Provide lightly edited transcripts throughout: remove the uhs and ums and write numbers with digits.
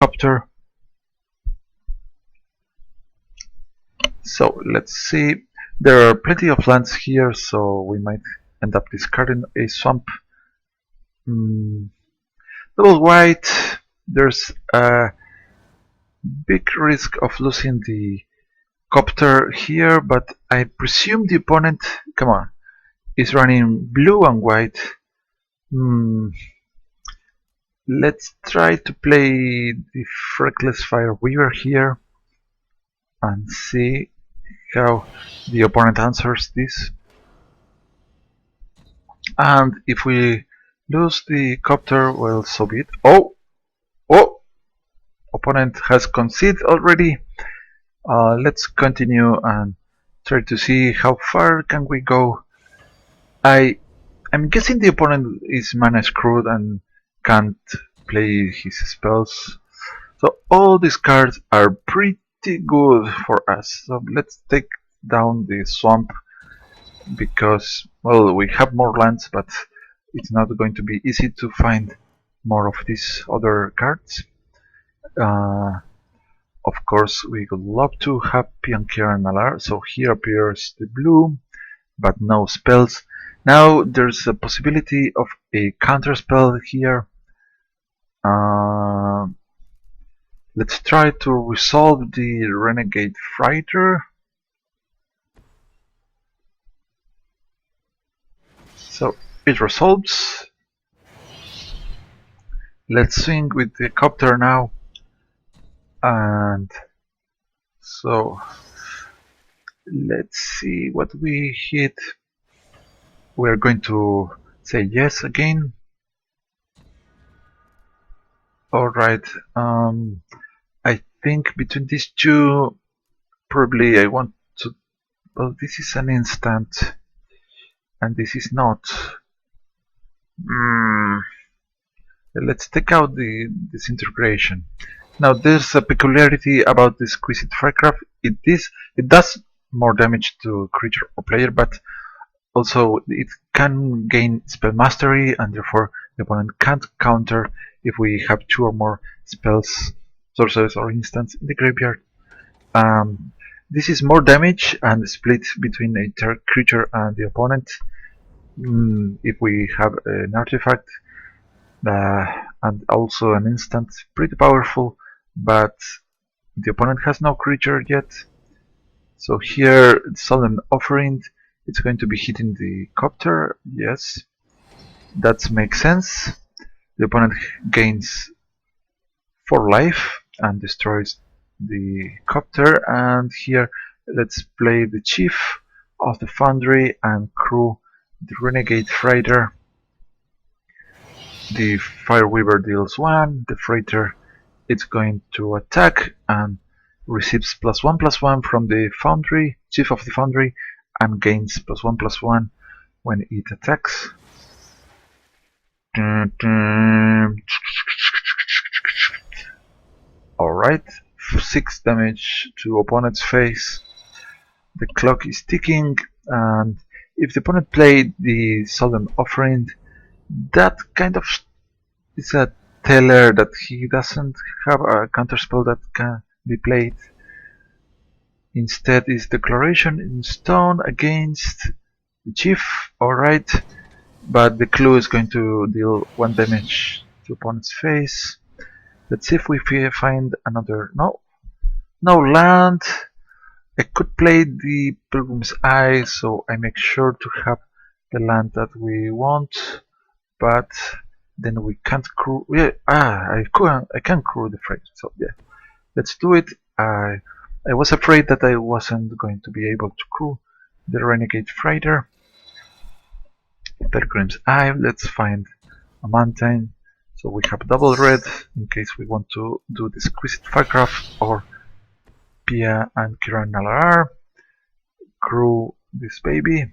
Copter. So let's see. There are plenty of lands here, so we might end up discarding a swamp. Double white. There's a big risk of losing the Copter here, but I presume the opponent, come on, is running blue and white. Let's try to play the Reckless Fireweaver here and see how the opponent answers this. And if we lose the Copter, well, so be it. Oh! Opponent has conceded already. Let's continue and try to see how far can we go. I'm guessing the opponent is mana screwed and can't play his spells. So all these cards are pretty good for us. So let's take down the swamp because, well, we have more lands, but it's not going to be easy to find more of these other cards. Of course, we would love to have Pia and Kiran Nalaar. So here appears the blue, but no spells. Now there's a possibility of a counter spell here. Let's try to resolve the Renegade Freighter. So it resolves. Let's swing with the Copter now. And so let's see what we hit. We're going to say yes again. Alright, I think between these two, probably I want to. Well, this is an instant, and this is not. Let's take out the disintegration. Now, there's a peculiarity about the Exquisite Firecraft. It does more damage to creature or player, but also it can gain spell mastery, and therefore the opponent can't counter if we have 2 or more spells, sorceries, or instants in the graveyard. This is more damage and split between a creature and the opponent. If we have an artifact and also an instant, pretty powerful, but the opponent has no creature yet. So here, Solemn Offering, it's going to be hitting the Copter. Yes, that makes sense. The opponent gains 4 life and destroys the Copter. And here, let's play the Chief of the Foundry and crew the Renegade Freighter. The Fireweaver deals 1, the Freighter it's going to attack and receives +1/+1 from the Foundry, Chief of the Foundry, and gains +1/+1 when it attacks. Alright, 6 damage to opponent's face. The clock is ticking, and if the opponent played the Solemn Offering, that kind of is a teller that he doesn't have a counterspell that can be played. Instead is Declaration in Stone against the Chief, alright, but the clue is going to deal 1 damage to opponent's face. Let's see if we find another. No land. I could play the Pilgrim's Eye, so I make sure to have the land that we want, but then we can't crew. Yeah, I can crew the Freighter. So yeah, let's do it. I was afraid that I wasn't going to be able to crew the Renegade Freighter. Pilgrim's Eye. Let's find a mountain. So we have double red in case we want to do the Exquisite Firecraft or Pia and Kiran Nalaar. Crew this baby.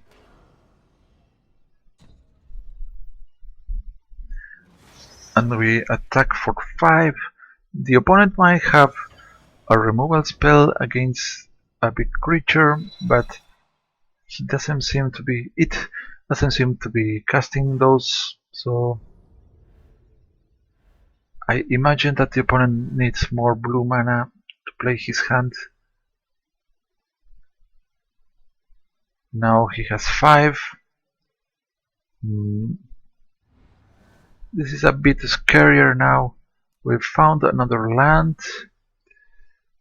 And we attack for 5. The opponent might have a removal spell against a big creature, but it doesn't seem to be casting those, so I imagine that the opponent needs more blue mana to play his hand. Now he has 5. This is a bit scarier now. We've found another land.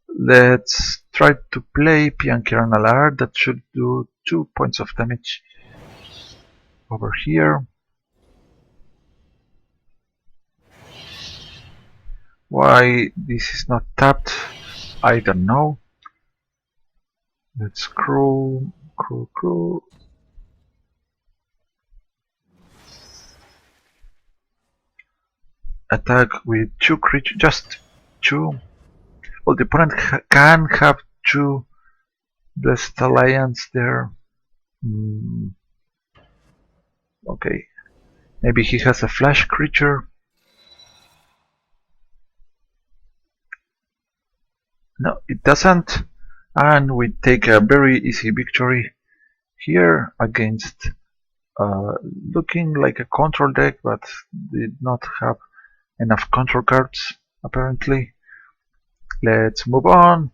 Let's try to play Pia and Kiran Nalaar. That should do 2 points of damage over here. Why this is not tapped, I don't know. Let's scroll. Attack with 2 creatures, just 2. Well, the opponent can have 2 Blessed Alliance there. Okay, maybe he has a flash creature. No, it doesn't. And we take a very easy victory here against looking like a control deck, but did not have enough control cards apparently. Let's move on.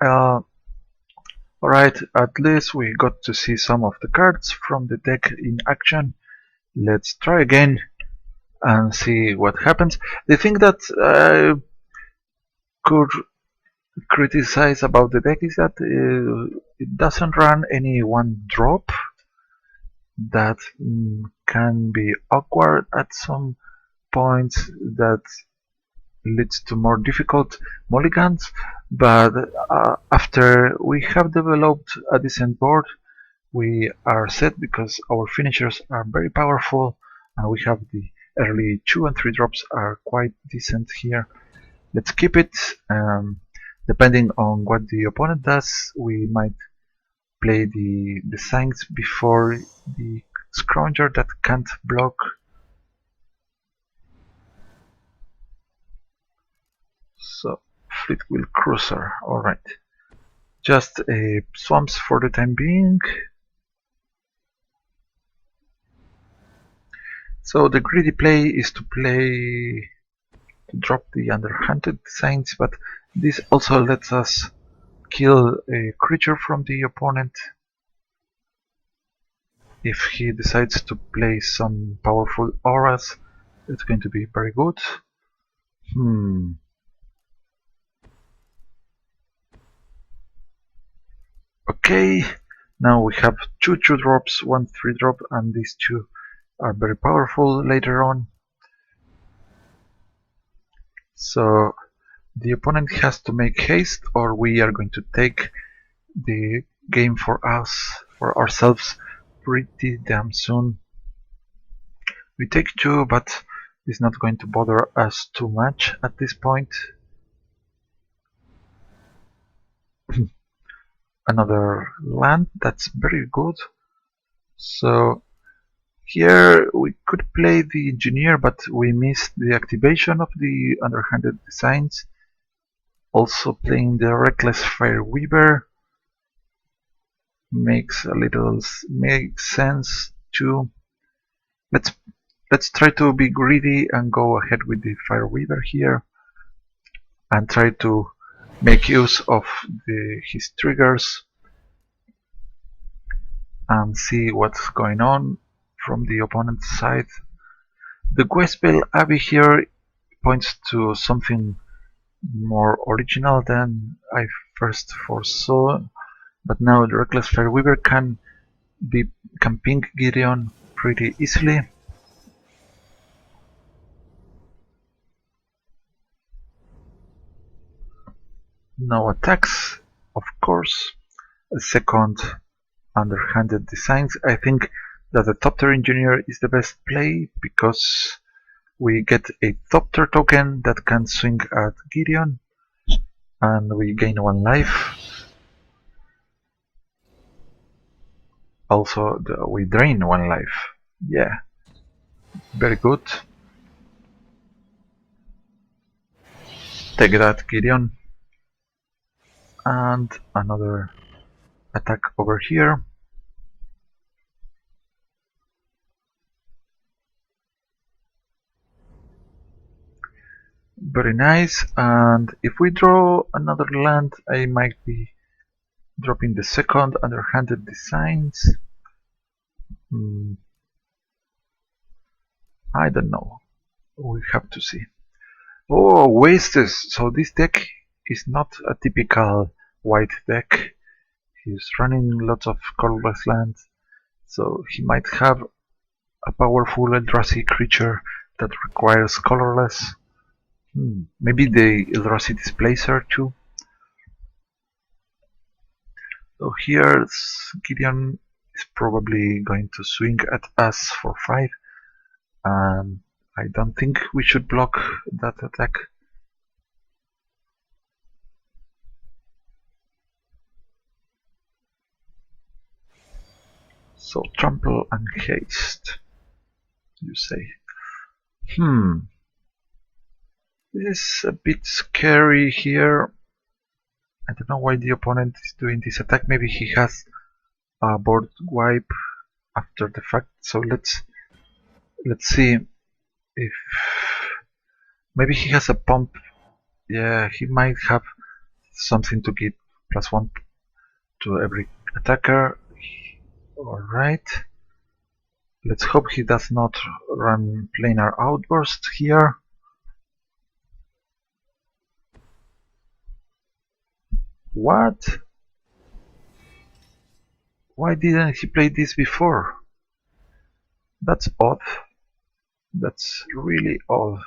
Alright, at least we got to see some of the cards from the deck in action. Let's try again and see what happens. The thing that I could criticize about the deck is that it doesn't run any 1-drop. That can be awkward at some points, that leads to more difficult mulligans, but after we have developed a decent board, we are set because our finishers are very powerful and we have the early 2 and 3 drops are quite decent here. Let's keep it. Depending on what the opponent does, we might play the Designs before the Scrounger that can't block. So, Fleetwheel Cruiser, alright. Just swamps for the time being. So the greedy play is to drop the Underhanded Designs, but this also lets us kill a creature from the opponent if he decides to play some powerful auras. It's going to be very good. Okay, now we have 2 2-drops, 1 3-drop, and these 2 are very powerful later on. So the opponent has to make haste, or we are going to take the game for ourselves pretty damn soon. We take 2, but it's not going to bother us too much at this point. Another land, that's very good. So here we could play the Engineer, but we missed the activation of the Underhanded Designs. Also playing the Reckless Fireweaver makes sense too. Let's try to be greedy and go ahead with the Fireweaver here and try to make use of his triggers and see what's going on from the opponent's side. The Westvale Abbey here points to something more original than I first foresaw, but now the Reckless Fireweaver can ping Gideon pretty easily. No attacks, of course. A second Underhanded Designs. I think that the Thopter Engineer is the best play because we get a Thopter token that can swing at Gideon and we gain 1 life. Also, we drain 1 life. Yeah, very good. Take that, Gideon. And another attack over here. Very nice. And if we draw another land, I might be dropping the second Underhanded Designs. I don't know. We have to see. Oh, wastes! So this deck is not a typical white deck. He's running lots of colorless lands, so he might have a powerful Eldrazi creature that requires colorless. Maybe the Eldrazi Displacer too. So here Gideon is probably going to swing at us for 5, and I don't think we should block that attack. So trample and haste, you say. This is a bit scary here. I don't know why the opponent is doing this attack. Maybe he has a board wipe after the fact. So let's see if maybe he has a pump. Yeah, he might have something to give +1 to every attacker. Alright. Let's hope he does not run planar outburst here. What? Why didn't he play this before? That's odd. That's really odd.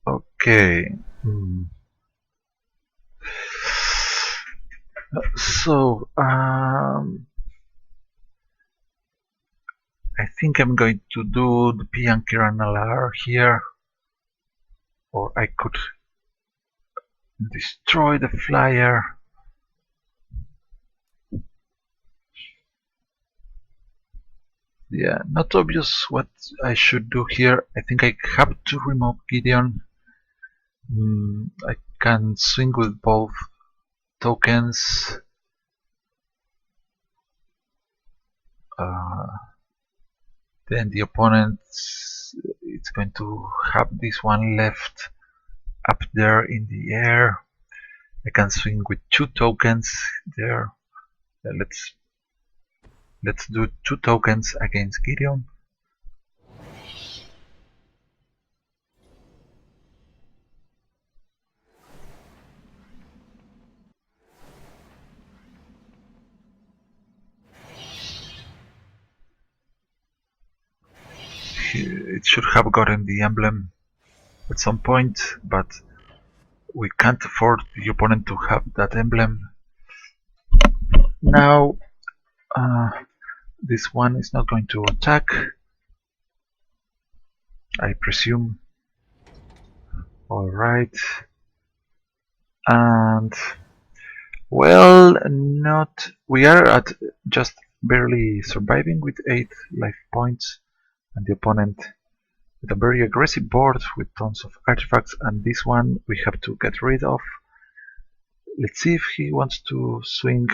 Okay. So, I think I'm going to do the Pia and Kiran Nalaar here. Or I could destroy the flyer. Yeah, not obvious what I should do here. I think I have to remove Gideon. I can swing with both tokens. Then the opponent is going to have this one left up there in the air. I can swing with 2 tokens there. Let's do 2 tokens against Gideon. It should have gotten the emblem at some point, but we can't afford the opponent to have that emblem. Now this one is not going to attack, I presume. Alright. And well, not we are at just barely surviving with 8 life points, and the opponent with a very aggressive board with tons of artifacts, and this one we have to get rid of. Let's see if he wants to swing.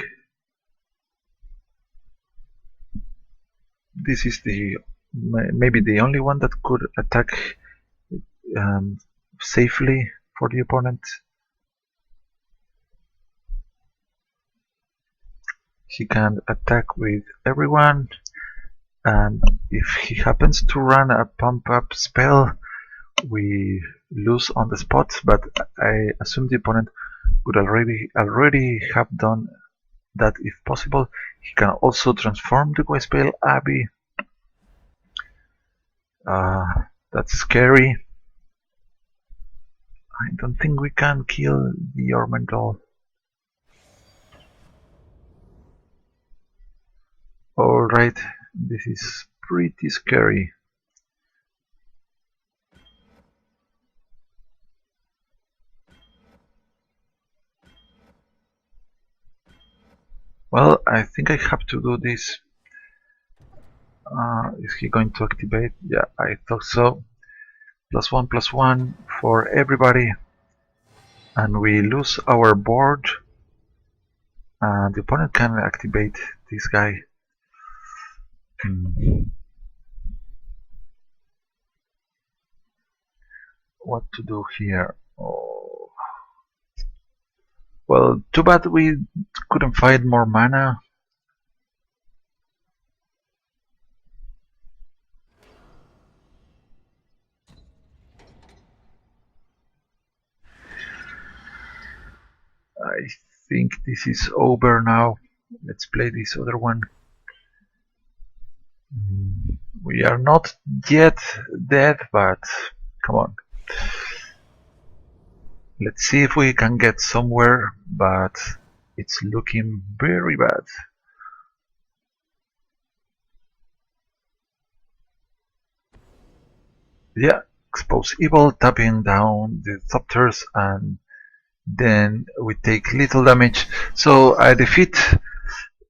This is the maybe the only one that could attack safely for the opponent. He can attack with everyone, and if he happens to run a pump up spell, we lose on the spot, but I assume the opponent would already have done that if possible. He can also transform the Westvale Abbey. That's scary. I don't think we can kill the Ormental. Alright, this is pretty scary. Well, I think I have to do this. Is he going to activate? Yeah, I thought so. +1/+1 for everybody. And we lose our board. And the opponent can activate this guy. Hmm. What to do here? Oh. Well, too bad we couldn't find more mana. I think this is over now. Let's play this other one. We are not yet dead, but come on. Let's see if we can get somewhere, but it's looking very bad. Yeah, expose evil, tapping down the Thopters, and then we take little damage. So I defeat.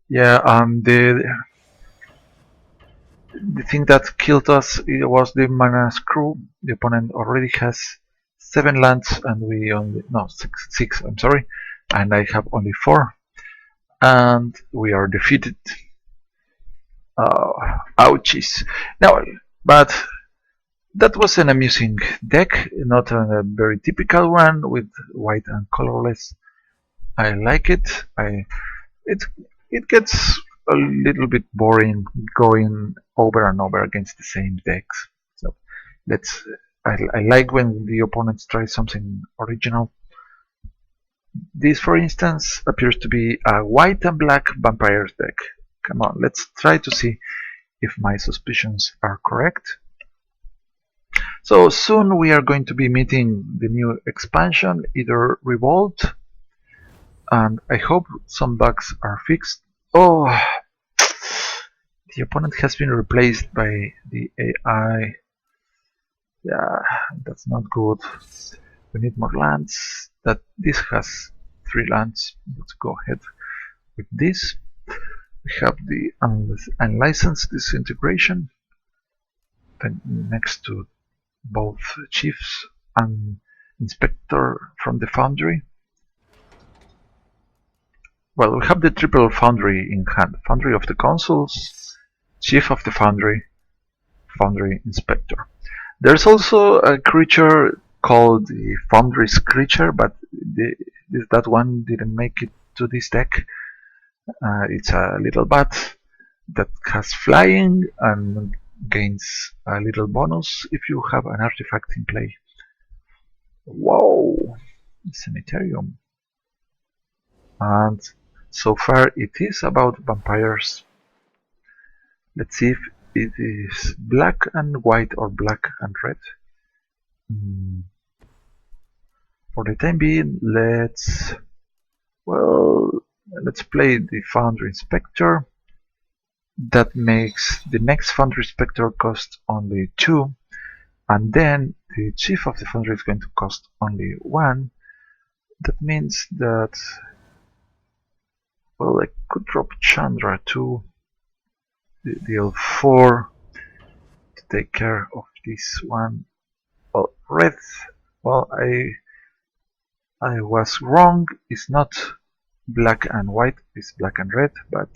Yeah, the thing that killed us was the mana screw. The opponent already has 7 lands, and we only no six. I'm sorry, and I have only 4, and we are defeated. Ouchies. Now, but that was an amusing deck, not a very typical one with white and colorless. I like it. It it gets a little bit boring going over and over against the same decks. So let's. I like when the opponents try something original. This, for instance, appears to be a white and black vampires deck. Come on, let's try to see if my suspicions are correct. So soon we are going to be meeting the new expansion, either Revolt, and I hope some bugs are fixed. Oh, the opponent has been replaced by the AI. Yeah, that's not good. We need more lands. This has 3 lands. Let's go ahead with this. We have the unlicensed disintegration. Then next to both chiefs and inspector from the foundry. Well, we have the triple foundry in hand. Foundry of the Consuls, chief of the foundry, Foundry Inspector. There's also a creature called the Foundry's Creature, but that one didn't make it to this deck. It's a little bat that has flying and gains a little bonus if you have an artifact in play. Whoa! Sanitarium. And so far it is about vampires. Let's see if it is black and white or black and red. For the time being, let's play the Foundry Inspector. That makes the next Foundry Inspector cost only 2, and then the Chief of the Foundry is going to cost only 1. That means that, well, I could drop Chandra to deal 4 to take care of this one. Well, red. Well, I was wrong. It's not black and white. It's black and red, but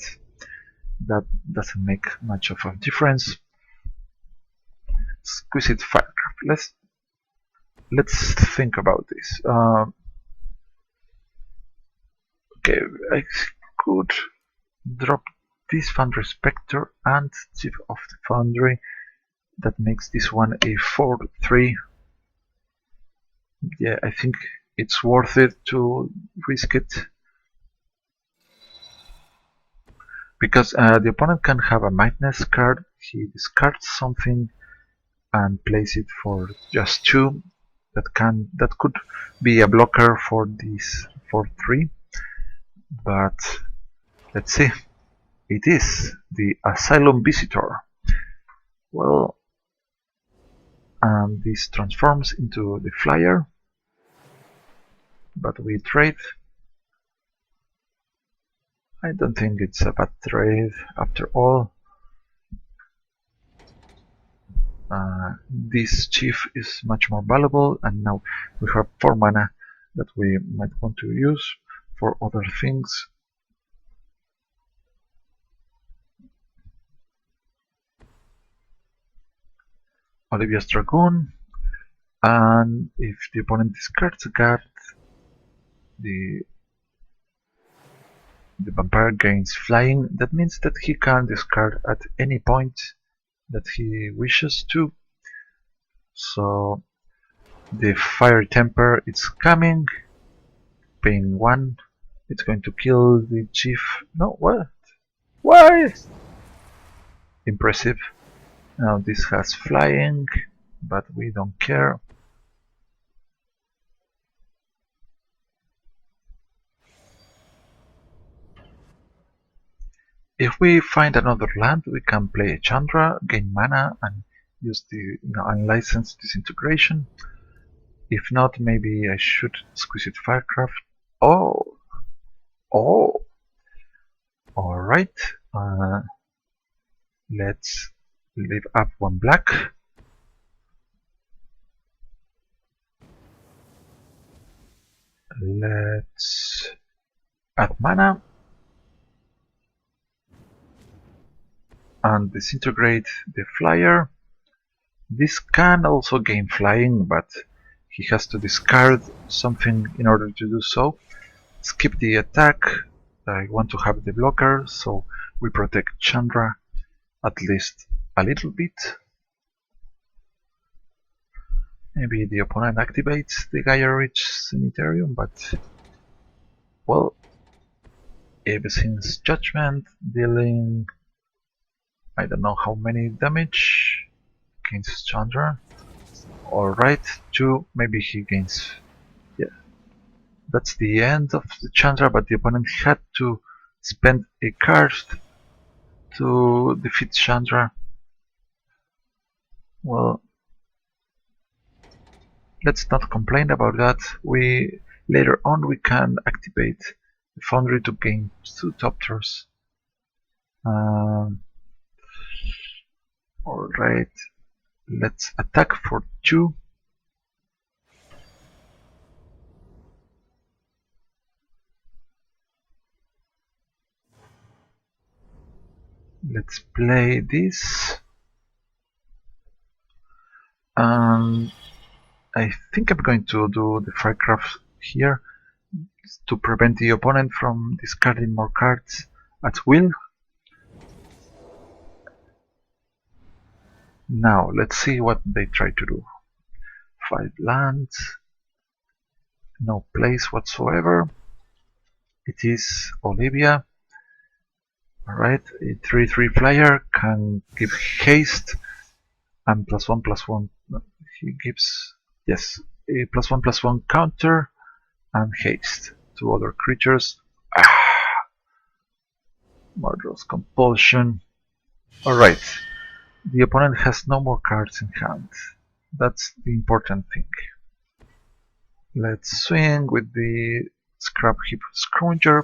that doesn't make much of a difference. Exquisite Firecraft. Let's think about this. Okay, I could drop this Foundry Inspector and Chief of the Foundry. That makes this one a 4/3. Yeah, I think it's worth it to risk it. Because the opponent can have a Madness card, he discards something and plays it for just 2. That could be a blocker for this 4/3. But let's see. It is the Asylum Visitor. Well, and this transforms into the Flyer, but we trade. I don't think it's a bad trade after all. This chief is much more valuable, and now we have 4 mana that we might want to use for other things. Olivia's Dragoon, and if the opponent discards a card, the vampire gains flying. That means that he can discard at any point that he wishes to. So the fire temper is coming, paying 1. It's going to kill the chief. No, what? Why? Impressive. Now this has flying, but we don't care. If we find another land, we can play a Chandra, gain mana, and use the unlicensed disintegration. If not, maybe I should Exquisite Firecraft. Oh! Oh! Alright. Let's leave up 1 black. Let's add mana. And disintegrate the flyer. This can also gain flying, but he has to discard something in order to do so. Skip the attack. I want to have the blocker, so we protect Chandra at least a little bit. Maybe the opponent activates the Gaia-Rich Sanitarium, but well, Evasin's Judgment, dealing I don't know how many damage against Chandra. Alright, 2, maybe he gains. Yeah, that's the end of the Chandra, but the opponent had to spend a card to defeat Chandra. Well, let's not complain about that. Later on we can activate the Foundry to gain 2 Thopters. Alright, let's attack for 2. Let's play this. And I think I'm going to do the Firecraft here to prevent the opponent from discarding more cards at will. Now let's see what they try to do. 5 lands, no place whatsoever. It is Olivia. Alright, a 3/3 flyer can give haste and +1/+1. He gives, yes, a +1/+1 counter and haste to other creatures. Murderous Compulsion. Alright, the opponent has no more cards in hand. That's the important thing. Let's swing with the Scrapheap Scrounger.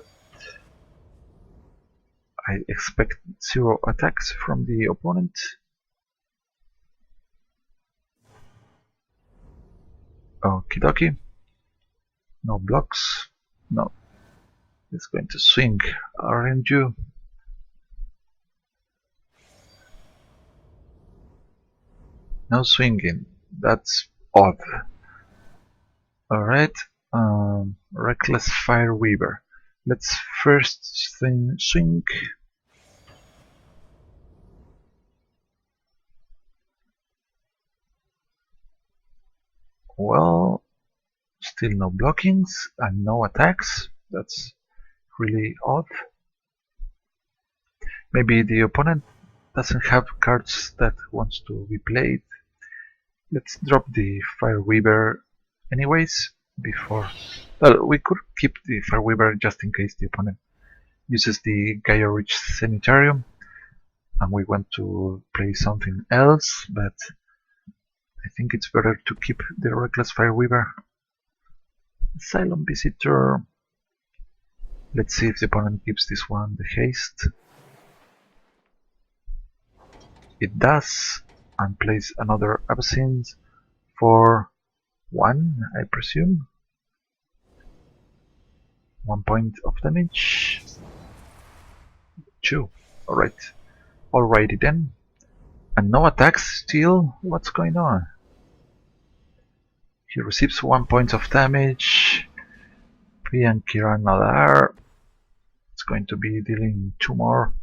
I expect 0 attacks from the opponent. Okie dokie. No blocks. No. It's going to swing, aren't you? No swinging. That's odd. Alright. Reckless Fireweaver. Let's first swing. Well, still no blockings and no attacks. That's really odd. Maybe the opponent doesn't have cards that wants to be played. Let's drop the Fireweaver anyways before. Well, we could keep the Fireweaver just in case the opponent uses the Gaia-Rich Sanitarium and we want to play something else, but I think it's better to keep the Reckless Fireweaver. Asylum Visitor. Let's see if the opponent gives this one the haste. It does, and plays another Absinthe for 1, I presume. 1 point of damage. 2. Alright. Alrighty then. And no attacks still? What's going on? He receives 1 point of damage. Pia and Kiran Nalaar. It's going to be dealing 2 more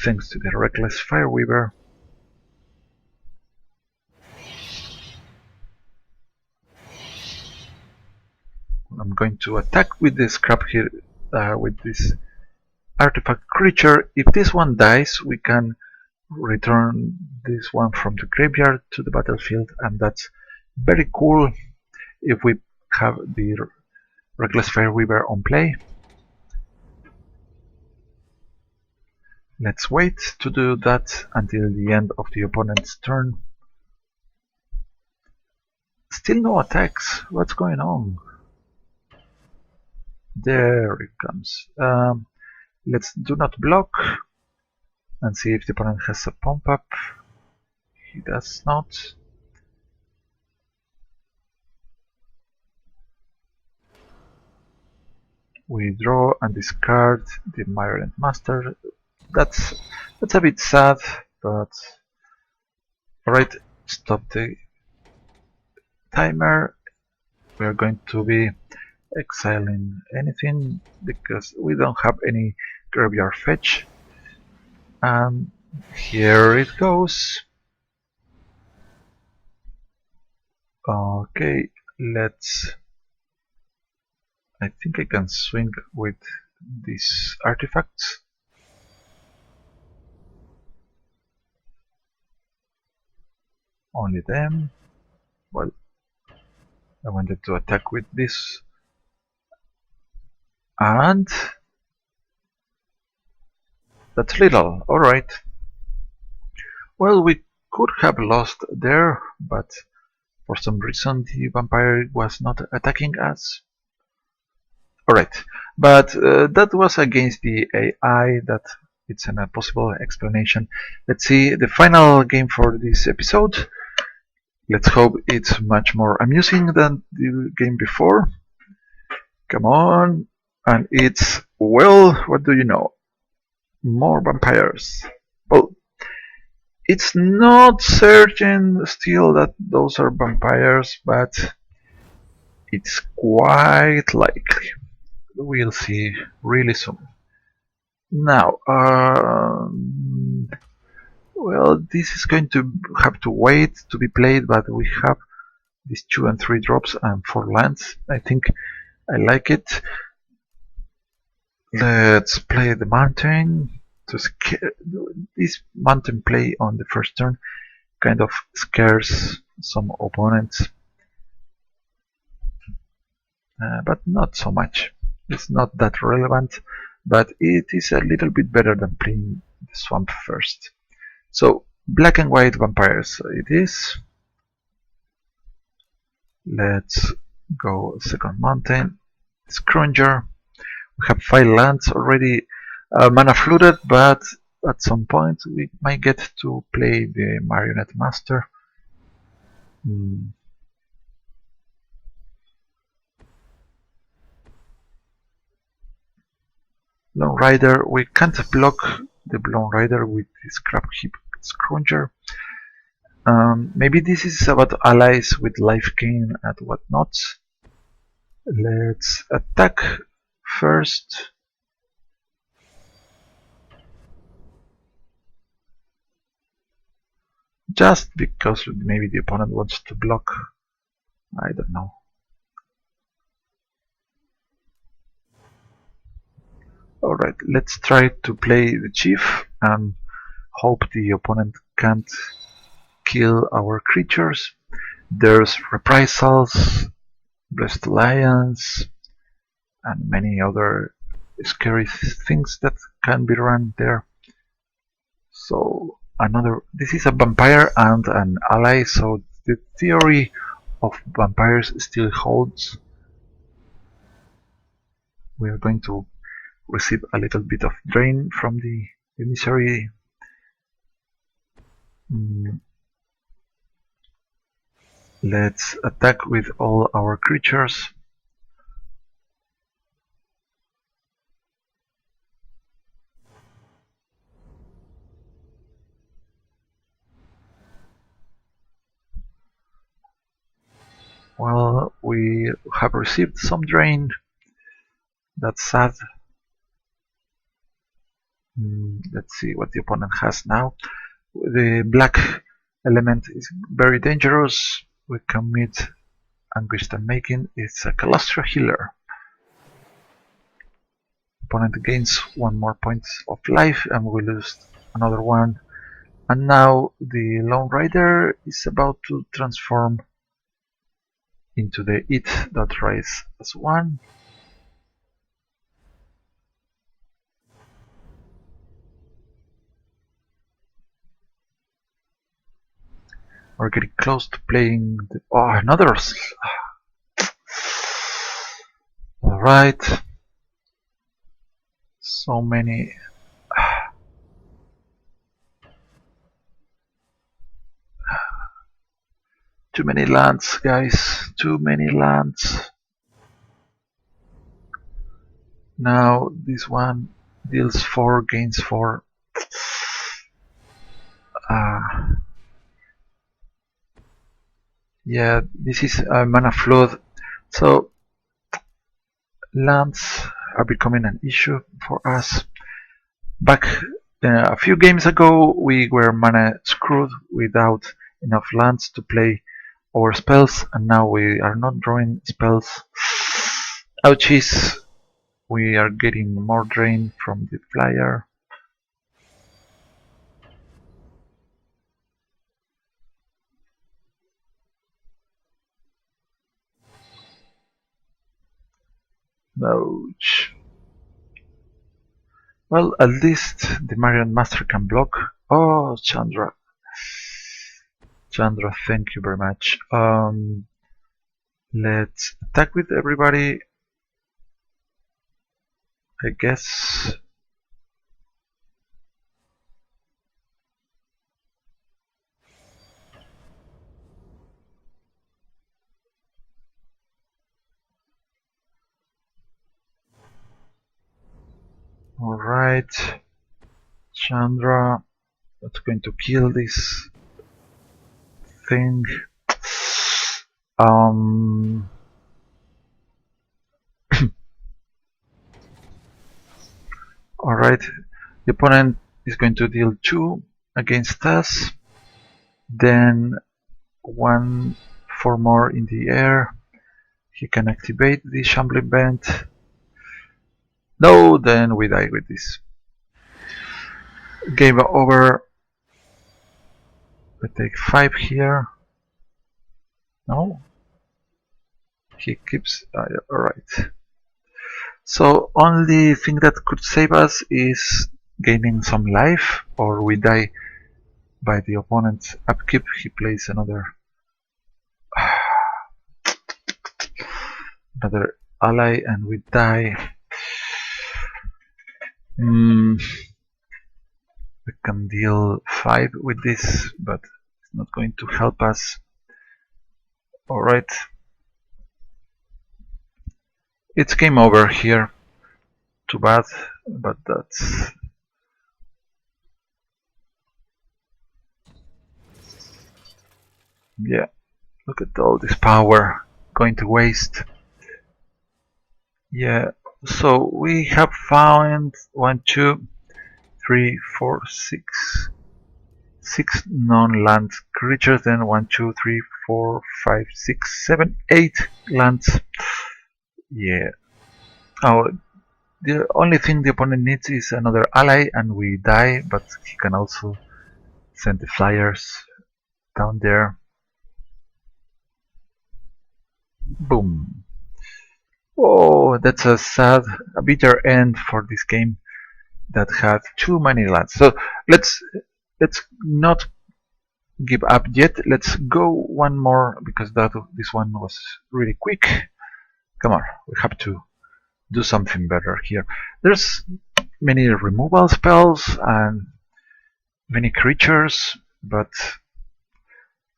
thanks to the Reckless Fireweaver. I'm going to attack with the scrap here, with this artifact creature. If this one dies, we can return this one from the graveyard to the battlefield, and that's very cool if we have the Reckless Fireweaver on play. Let's wait to do that until the end of the opponent's turn. Still no attacks. What's going on? There it comes. Let's do not block and see if the opponent has a pump up. He does not. We draw and discard the Marionette Master. That's a bit sad, but alright, stop the timer. We are going to be exiling anything because we don't have any graveyard fetch. And here it goes. Okay, let's. I think I can swing with these artifacts. Only them. Well, I wanted to attack with this. And that's little. Alright. Well, we could have lost there, but for some reason the vampire was not attacking us. Alright, but that was against the AI. That it's a possible explanation. Let's see the final game for this episode. Let's hope it's much more amusing than the game before. Come on. And it's, well, what do you know? More vampires. Well, it's not certain still that those are vampires, but it's quite likely. We'll see really soon. Now, well, this is going to have to wait to be played, but we have these 2 and 3 drops and 4 lands. I think I like it. Let's play the mountain to scare. This mountain play on the first turn kind of scares some opponents, but not so much. It's not that relevant, but it is a little bit better than playing the swamp first. So black and white vampires it is. Let's go second mountain. Scrounger. We have 5 lands already mana flooded, but at some point we might get to play the Marionette Master. Lone Rider, we can't block the Lone Rider with the Scrapheap Scrounger. Maybe this is about allies with life gain and whatnot. Let's attack first. Just because maybe the opponent wants to block. I don't know. Alright, let's try to play the chief and hope the opponent can't kill our creatures. There's reprisals, Blessed Alliance, and many other scary things that can be run there. So this is a vampire and an ally, so the theory of vampires still holds. We are going to receive a little bit of drain from the emissary. Let's attack with all our creatures. Well, we have received some drain. That's sad. Let's see what the opponent has now. The black element is very dangerous. We commit Anguished Unmaking. It's a Calastria healer. Opponent gains one more point of life and we lose another one. And now the Lone Rider is about to transform into the It that rise as one. We're getting close to playing the, oh, another. Alright. So many. Too many lands, guys. Too many lands. Now this one deals 4, gains 4. Yeah, this is a mana flood. So lands are becoming an issue for us. Back a few games ago, we were mana screwed without enough lands to play our spells, and now we are not drawing spells. Ouchies! We are getting more drain from the flyer. Ouch. Well, at least the Marionette Master can block. Oh, Chandra. Chandra, thank you very much. Let's attack with everybody. I guess. Alright. Chandra. That's going to kill this thing. Alright, the opponent is going to deal 2 against us, then 1 for more in the air. He can activate the Shambling Bend. No, then we die with this. Game over. We take 5 here. No? He keeps. Alright. So only thing that could save us is gaining some life, or we die by the opponent's upkeep. He plays another ally and we die. We can deal 5 with this, but it's not going to help us. Alright. It's game over here. Too bad, but that's... Yeah, look at all this power going to waste. Yeah, so we have found 1, 2, 3, 4, 6 non-land creatures, then 1, 2, 3, 4, 5, 6, 7, 8 lands. Yeah. Oh, the only thing the opponent needs is another ally and we die, but he can also send the flyers down there. Boom. Oh, that's a bitter end for this game that had too many lands. So let's not give up yet. Let's go one more because this one was really quick. Come on, we have to do something better here. There's many removal spells and many creatures, but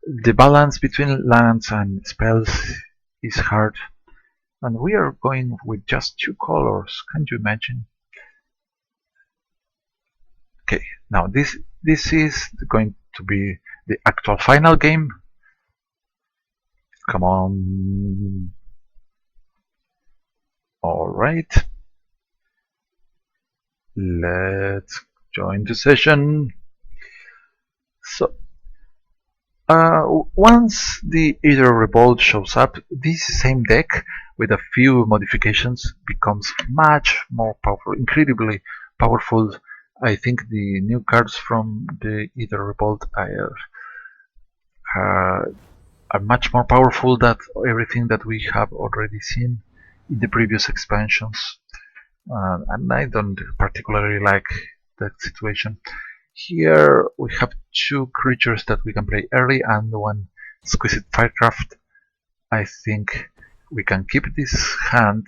the balance between lands and spells is hard. And we are going with just 2 colors. Can you imagine? Okay, now this is going to be the actual final game. Come on. Alright. Let's join the session. So, once the Aether Revolt shows up, this same deck, with a few modifications, becomes much more powerful, incredibly powerful. I think the new cards from the Aether Revolt are much more powerful than everything that we have already seen in the previous expansions. And I don't particularly like that situation. Here we have two creatures that we can play early and one Exquisite Firecraft. I think we can keep this hand,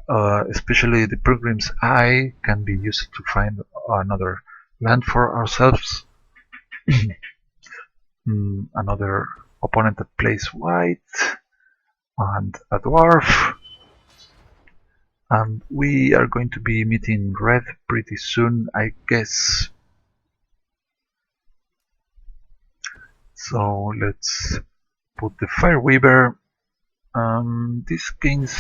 especially the Pilgrim's Eye can be used to find another land for ourselves. Another opponent that plays white and a dwarf. And we are going to be meeting red pretty soon, I guess. So let's put the Fireweaver. This gains,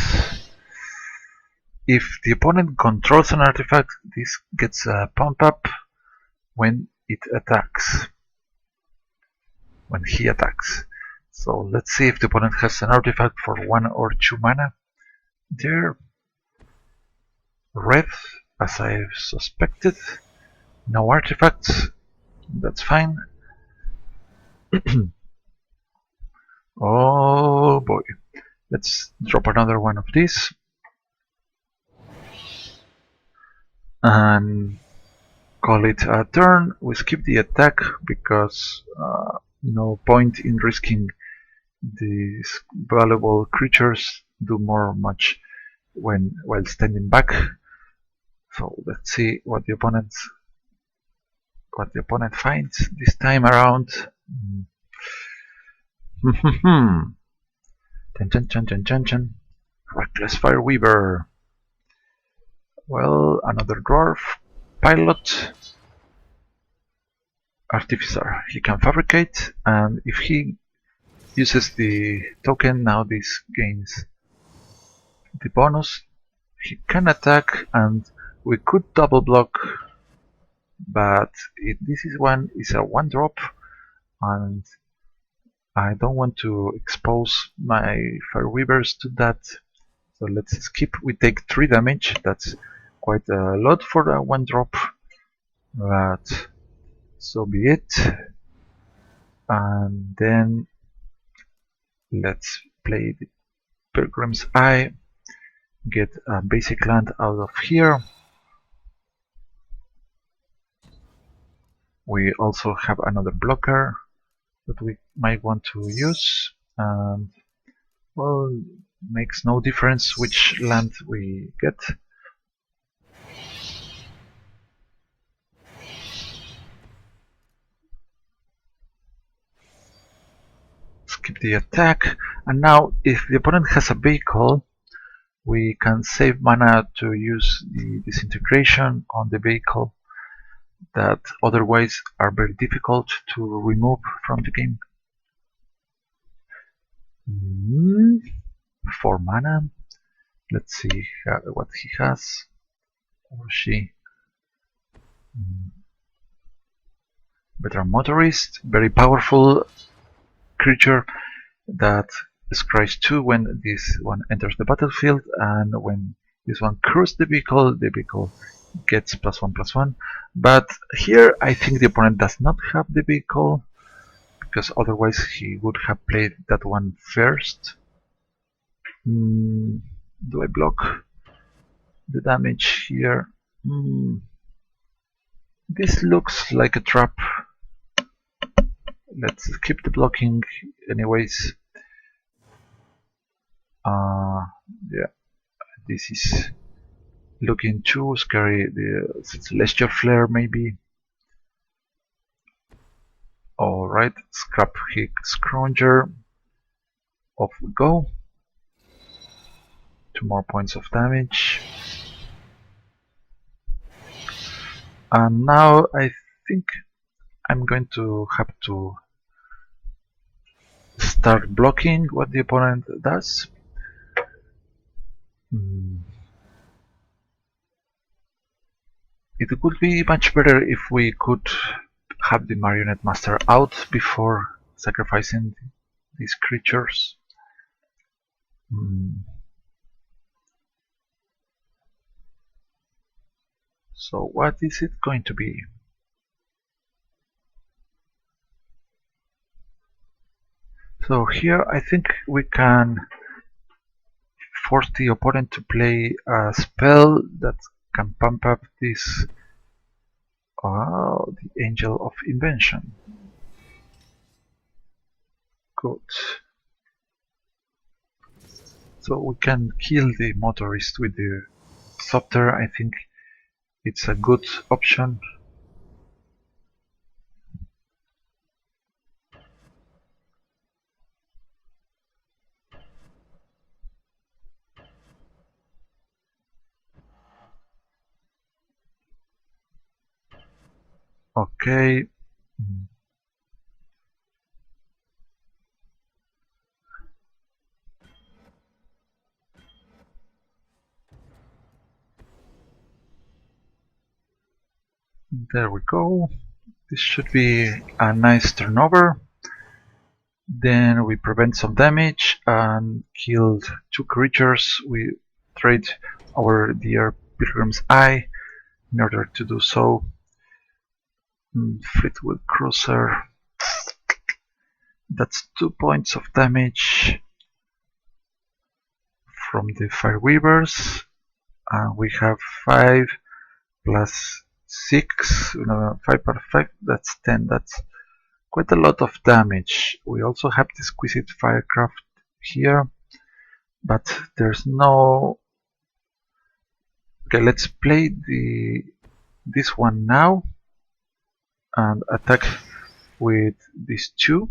if the opponent controls an artifact, this gets a pump up when it attacks. When he attacks. So let's see if the opponent has an artifact for 1 or 2 mana. There. Red, as I suspected. No artifacts. That's fine. Oh boy. Let's drop another one of these. And call it a turn. We skip the attack because no point in risking these valuable creatures do much while standing back. So let's see what the opponent finds this time around. Reckless Fireweaver. Well, another dwarf. Pilot. Artificer. He can fabricate, and if he uses the token, now this gains the bonus. He can attack, and we could double block, but this is a 1-drop, and I don't want to expose my Fireweavers to that. So let's skip. We take 3 damage. That's quite a lot for a 1-drop, but so be it. And then let's play the Pilgrim's Eye, get a basic land out of here. We also have another blocker that we might want to use, and well, makes no difference which land we get. Skip the attack, and now if the opponent has a vehicle, we can save mana to use the disintegration on the vehicle that otherwise are very difficult to remove from the game. 4 mana. Let's see what he has or she. Veteran Motorist, very powerful creature that scries 2 when this one enters the battlefield, and when this one cruises the vehicle gets +1/+1. But here I think the opponent does not have the vehicle, because otherwise he would have played that one first. Do I block the damage here? This looks like a trap. Let's skip the blocking anyways. Yeah, this is looking too scary. The Celestial Flare maybe. Alright, Scrapheap Scrounger. Off we go. 2 more points of damage. And now I think I'm going to have to start blocking what the opponent does. It would be much better if we could have the Marionette Master out before sacrificing these creatures. So what is it going to be? So here I think we can force the opponent to play a spell that can pump up this the Angel of Invention. Good. So we can kill the motorist with the Thopter. I think it's a good option. Okay. There we go. This should be a nice turnover. Then we prevent some damage and killed 2 creatures. We trade our dear Pilgrim's Eye in order to do so. Fleetwheel Cruiser. That's 2 points of damage from the Fireweavers. And we have 5 plus 6, 5 perfect, that's 10. That's quite a lot of damage. We also have the Exquisite Firecraft here, but there's no... Okay, let's play this one now and attack with these 2.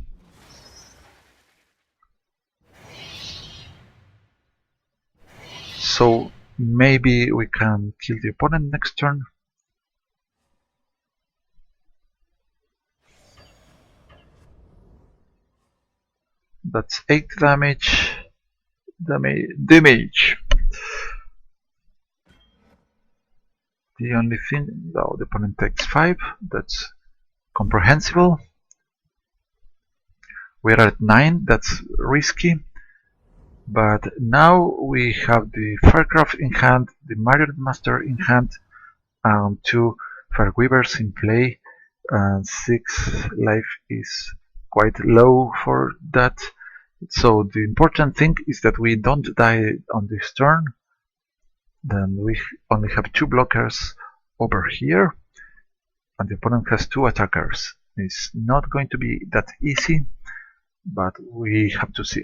So maybe we can kill the opponent next turn. That's 8 damage. Damage. The only thing, well, the opponent takes 5. That's comprehensible. We're at 9. That's risky. But now we have the Firecraft in hand, the Marionette Master in hand, and 2 Fireweavers in play. 6 life is quite low for that. So the important thing is that we don't die on this turn. Then we only have 2 blockers over here, and the opponent has 2 attackers. It's not going to be that easy, but we have to see.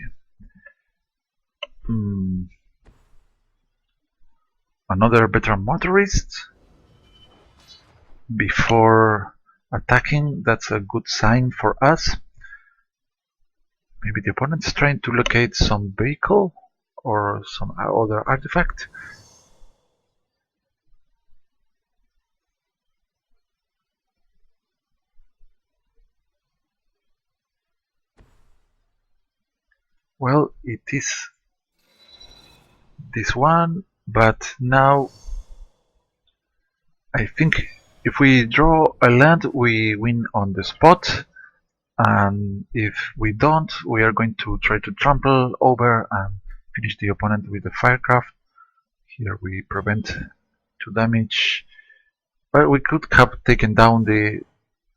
Another veteran motorist before attacking. That's a good sign for us. Maybe the opponent's trying to locate some vehicle or some other artifact. Well, it is this one, but now I think if we draw a land, we win on the spot, and if we don't, we are going to try to trample over and finish the opponent with the Firecraft. Here we prevent 2 damage, but we could have taken down the...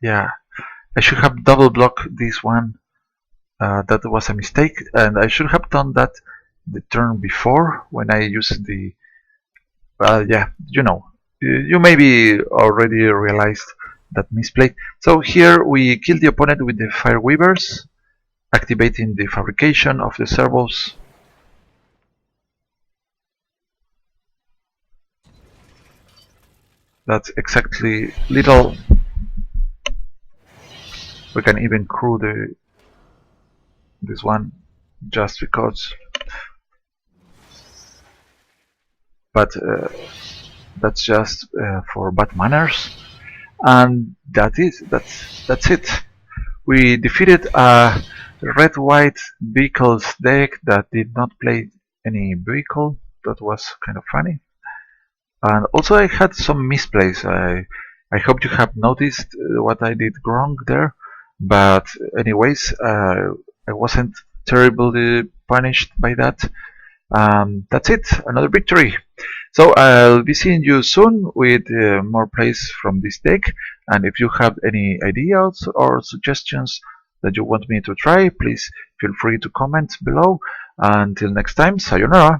yeah, I should have double blocked this one. That was a mistake, and I should have done that the turn before when I used the... well, yeah, you maybe already realized that misplay. So here we kill the opponent with the Fireweavers, activating the fabrication of the servos. That's exactly little. We can even crew this one just because, but that's just for bad manners, and that's it. We defeated a red-white vehicles deck that did not play any vehicle. That was kind of funny. And also I had some misplays. I hope you have noticed what I did wrong there. But anyways, I wasn't terribly punished by that. That's it, another victory. So I'll be seeing you soon with more plays from this deck. And if you have any ideas or suggestions that you want me to try, please feel free to comment below. Until next time, sayonara.